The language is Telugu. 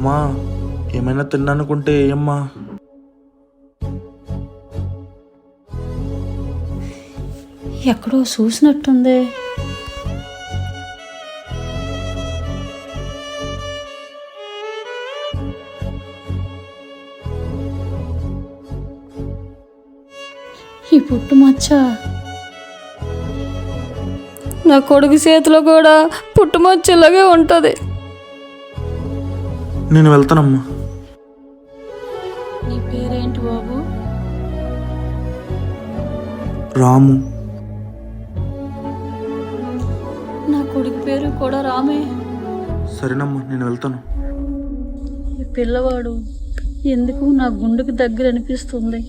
అమ్మా, ఏమైనా తిన్నానుకుంటే ఏమ్మా? ఎక్కడో చూసినట్టుంది. ఈ పుట్టుమచ్చ నా కొడుకు చేతిలో కూడా పుట్టుమచ్చ ఇలాగే ఉంటుంది. నేను వెళ్తానమ్మా. నీ పేరేంటి బాబు? రాము. నా కొడుకు పేరు కూడా రామే. సరేనమ్మా, నేను వెళ్తాను. ఈ పిల్లవాడు ఎందుకు నా గుండెకు దగ్గర అనిపిస్తుంది.